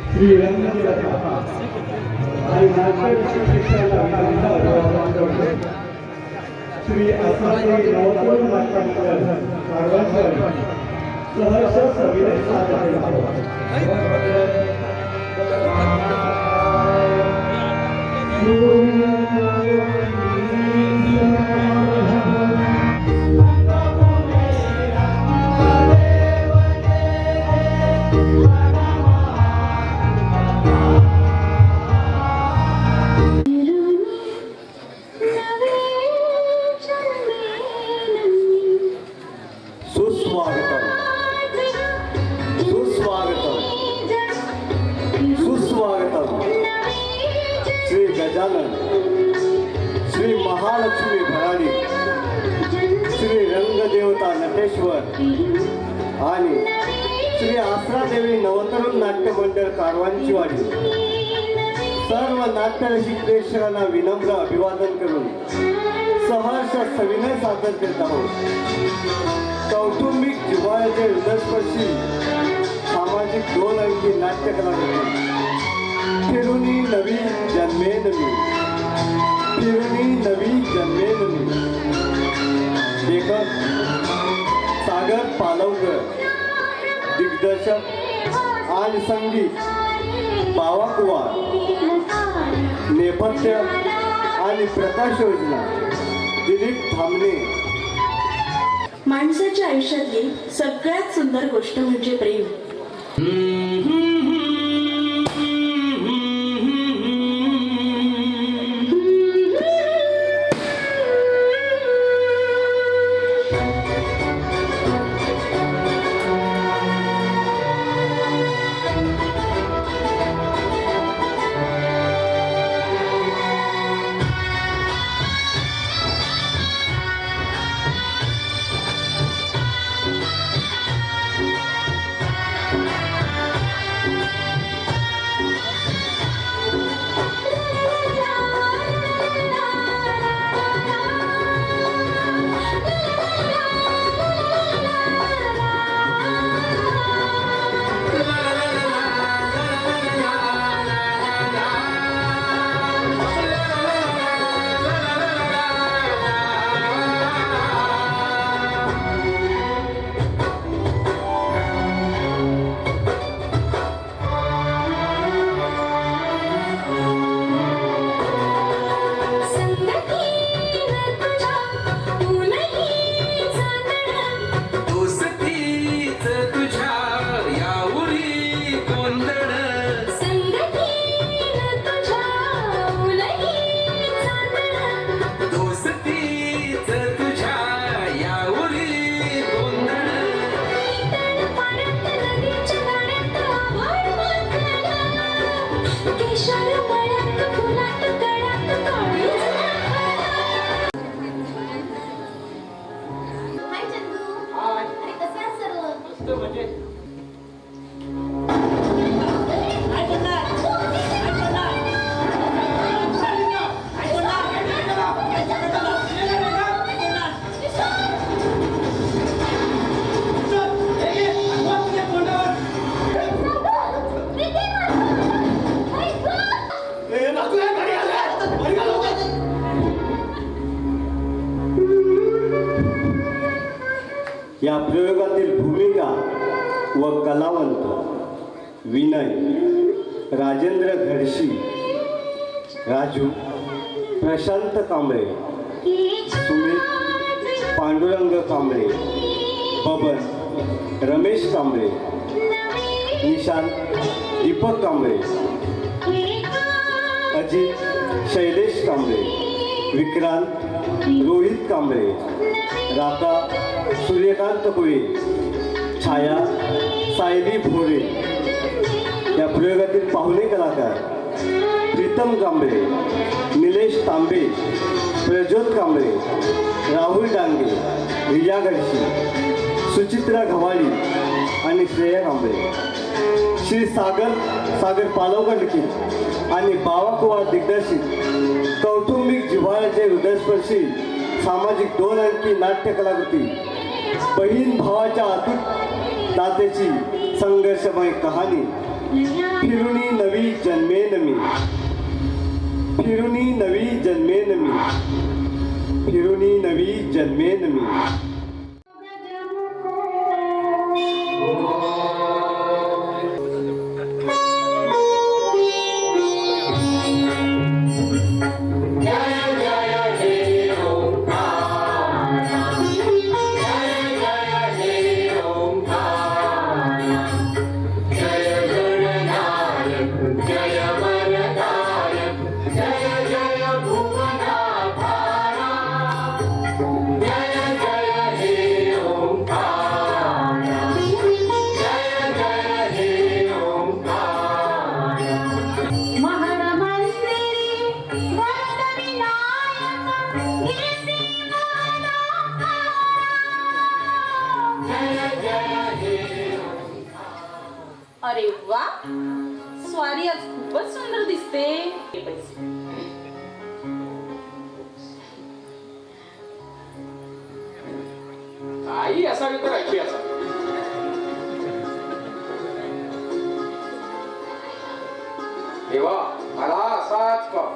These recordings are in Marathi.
श्री रंगदेवता आणि श्री आसादेवी नवतोल नाट्यमंडळ कारवार सहर्ष सविनय सादर श्री महालक्ष्मी भराडी श्री रंगदेवता नटेश्वर आणि श्री आसरादेवी नवतरुण नाट्य मंडळ कारवांचीवाडी सर्व नाट्यरसिक प्रेक्षकांना विनम्र अभिवादन करून सहर्ष सविनय सादर करत आहोत. कौटुंबिक जिव्हाळ्याचे हृदयस्पर्शी सामाजिक 2 अंकी नाट्यकला फिरुनी नवी जन्मे नवी फिरुनी नवी जन्मे नवी. लेखक सागर पालवकर, दिग्दर्शक आणि संगीत बावा कुवार, नेपथ्य आणि प्रकाश योजना दिलीप थांबणे. माणसाच्या आयुष्यातली सगळ्यात सुंदर गोष्ट म्हणजे प्रेम. या प्रयोगातील भूमिका व कलावंत विनय, राजेंद्र घडशी, राजू, प्रशांत कांबळे, सुमित, पांडुरंग कांबळे, बबन, रमेश कांबळे, निशांत, दीपक कांबळे, अजित, शैलेश कांबळे, विक्रांत, रोहित कांबळे, राधा, सूर्यकांत कुळे, छाया, सायली भोरे. या प्रयोगातील पाहुणे कलाकार प्रीतम कांबळे, निलेश तांबे, प्रज्योत कांबळे, राहुल डांगे, रिया घडशी, सुचित्रा घवाळी आणि श्रेया कांबळे. श्री सागर पालवकर लिखित आणि बावा कुवार दिग्दर्शित कौटुंबिक जिव्हाळ्याचे हृदयस्पर्शी सामाजिक 2 अंकी नाट्य कलाकृती बहीण भावाच्या अतूट नात्याची संघर्षमय कहाणी फिरुनी नवी जन्मेन मी, फिरुनी नवी जन्मेन मी, फिरुनी नवी जन्मेन मी. अरे वा, स्वारी आज खूपच सुंदर दिसते. हे पैसे. आई असावी तर अशी असावी. देवा मला असाच का.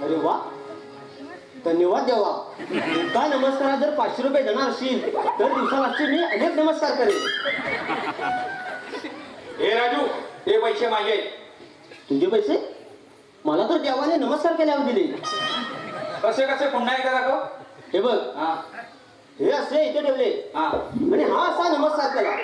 अरे वा, धन्यवाद देवा. एका नमस्कारात जर 500 रुपये देणार असशील तर दिवसामागचे मी अनेक नमस्कार करेन. हे राजू, ते पैसे माझे. तुझे पैसे मला तर देवाने नमस्कार केल्यावर दिले. कसे कसे पुन्हा एकदा दाखव. हे बघ, हा हे असे इथे ठेवले हा. आणि हा असा नमस्कार केला.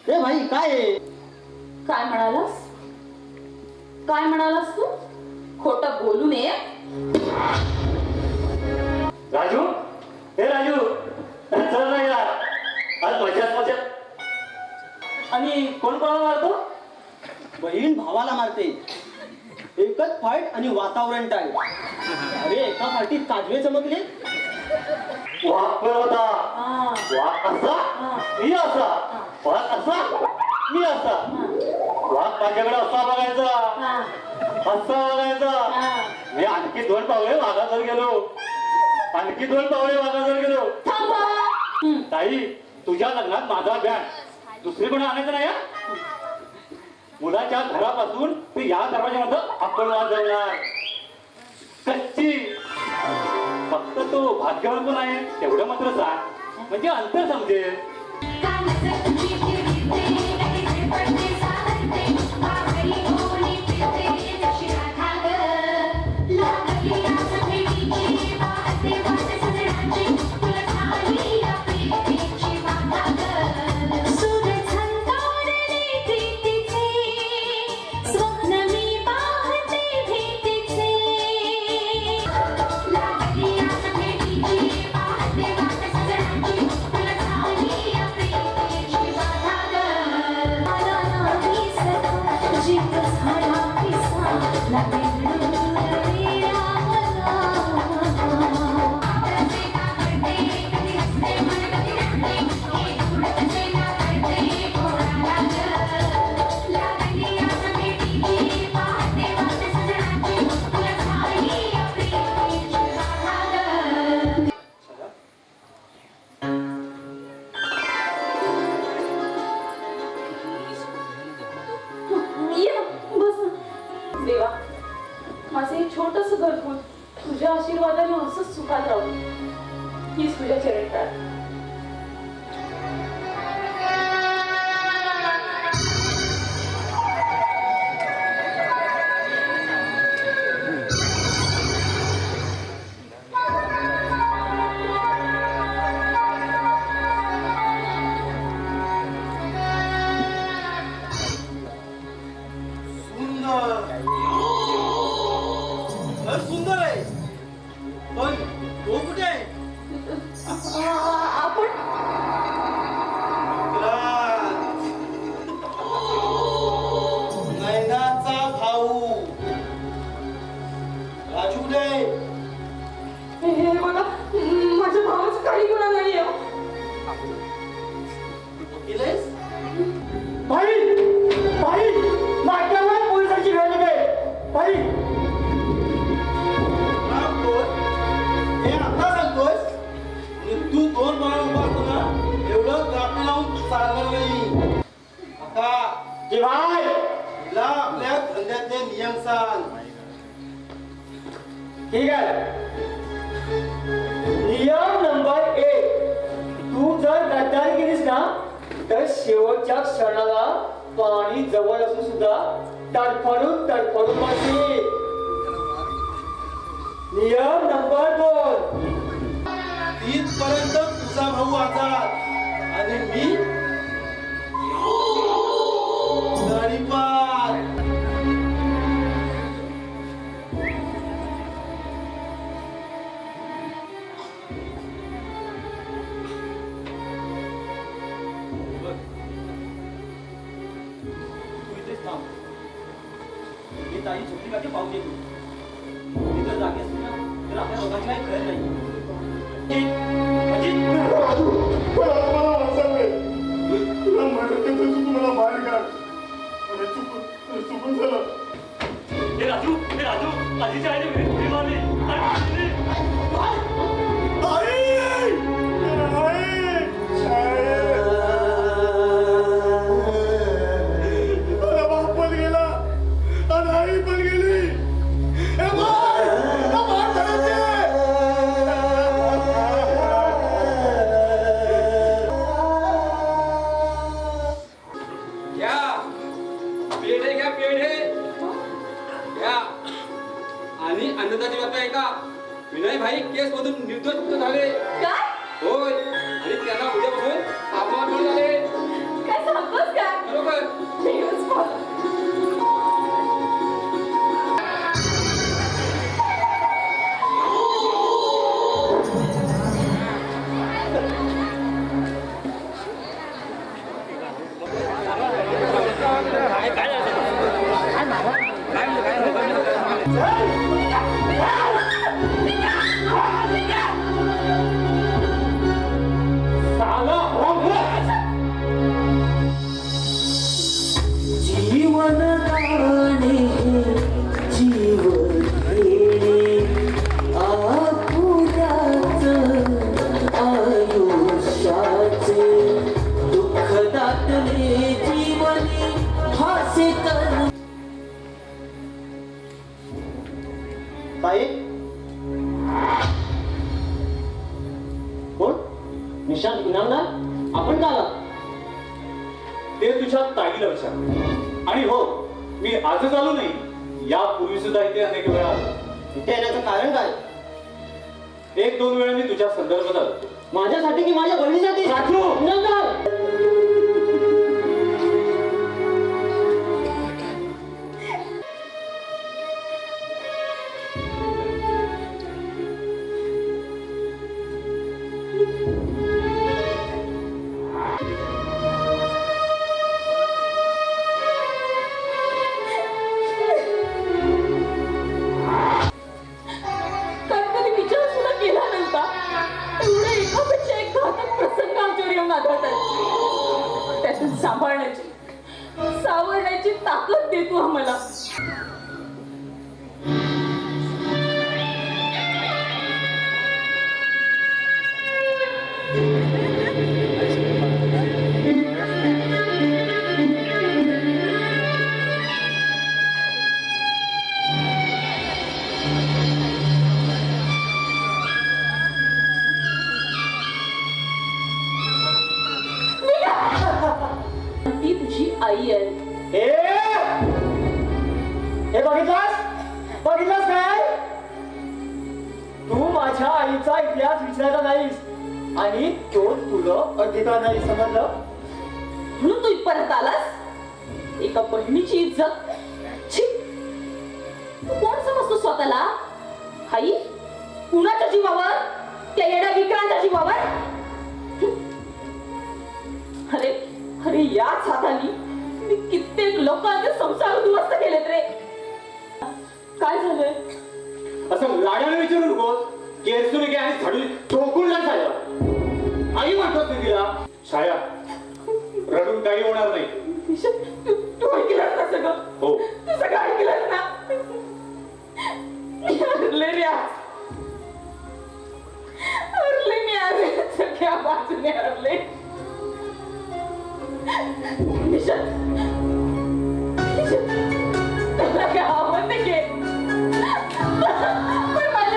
हे भाई काय आहे? काय म्हणालास? काय म्हणालास तू? खोटं बोलू नये. राजू, हे राजू, चल ना यार, आज मजाच मजा. आणि कोण कोणाला मारतो? बहीण भावाला मारते. एकच फाईट आणि वातावरण टाळ. अरे एका फाटीत काजवे चमकले. वाघ होता, हा, वाघ असा, मी असा, वाघ असा, मी असा. वाघ माझ्याकडे असा बघायचा, हा, असा बघायचा. हा. मी आणखी 2 पावले वाघाजवळ गेलो, आणखी 2 पावले वाघाजवळ गेलो. थांबा. ताई, तुझ्या लग्नात माझा बँड दुसरी कोणी आणायचं नाही हा? मुलाच्या घरापासून ते या दरवाजामध्ये आपण वाजवणार. कच्ची फक्त तो भाग्यवान कोण आहे तेवढं मात्र सांग, म्हणजे अंतर समजेल. देवा, माझे हे छोटस घरकुल तुझ्या आशीर्वादाने असंच सुखात राहू. हीच तुझ्या चरण प्रार्थना. सुंदर आहे, पण तो कुठे आहे? ठीक आहे. नियम नंबर 1, तू जर गद्दारी केलीस ना तर शेवटच्या क्षणाला पाणी जवळ असून सुद्धा तडफडून बसशील. नियम नंबर 2, इथपर्यंत तुझा भाऊ आजाद आणि मी दाढीपार. तू इथेच थांब. मी ताई झोपली का ते पाहू दे. मी जर जागी असते ना तर आपल्या दोघांची काही खरं नाही. तुला म्हणत तुम्हाला बाहेर काढ. चुकून झालं. हे राजू आजीच्या आईने घरी उडी मारली. मला बाप पण गेला आणि आई पण गेली. घ्या पेढे घ्या पेढे घ्या. आणि आनंदाची बातमी आहे का विनय भाई केस मधून निर्दोष मुक्त झाले. काय होय आणि त्यांना उद्यापासून अपमान झाले. काय सांगतोस काय बरोबर. देवच पावला. जीवन गाणे जीव घेणे आपुल्याच आयुष्याचे दुःख दाटले जीवनी हास्य कर. ताई कोण? निशांत इनामदार आपण का आला? ते तुझ्या ताईला विचार. आणि हो मी आजच आलो नाही, यापूर्वी सुद्धा इथे अनेक वेळा आलो. इथे येण्याचं कारण काय? 1-2 वेळा मी तुझ्या संदर्भात आलो. माझ्यासाठी की माझ्या बहिणीसाठी? राजू! इनामदार! कधी विचार सुद्धा केला नव्हता एवढे एकापेक्षा एक घातक प्रसंग आमच्यावर येऊन आढळतात. त्यातून सावरण्याची ताकद देतो आम्हाला. ती तुझी आई आहे. हे बघितलास काय? तू माझ्या आईचा इतिहास विचारायचा नाहीस आणि तो तुला अधिकार नाही, समजलं? म्हणून तू इथपर्यंत आलास. एका बहिणीची इज्जत छी. तू कोण समजतो स्वतःला? आई कुणाच्या जीवावर? त्या येड्या विक्रांच्या जीवावर? अरे अरे याच हाताने मी कित्येक लोकांचे संसार उद्ध्वस्त केलेत रे. काय झालंय? असं लाडाने विचारू नकोस. केरसुने घे आणि झाडून ठोकून जा छाया. आई म्हणतोस मी तिला. छाया रडून काही होणार नाही. तू ऐकलंस ना सगळं? हो. तू सगळं ऐकलंस ना? हरले रे आज. हरले मी आज सगळ्या बाजूने हरले. त्याला काय आवडते की पण माझ्या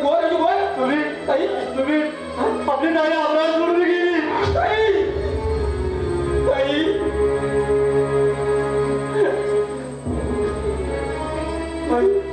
बोल राजू बोल तुम्ही ताई तुम्ही आपली ताई अपराध करून गेली. ताई ताई ताई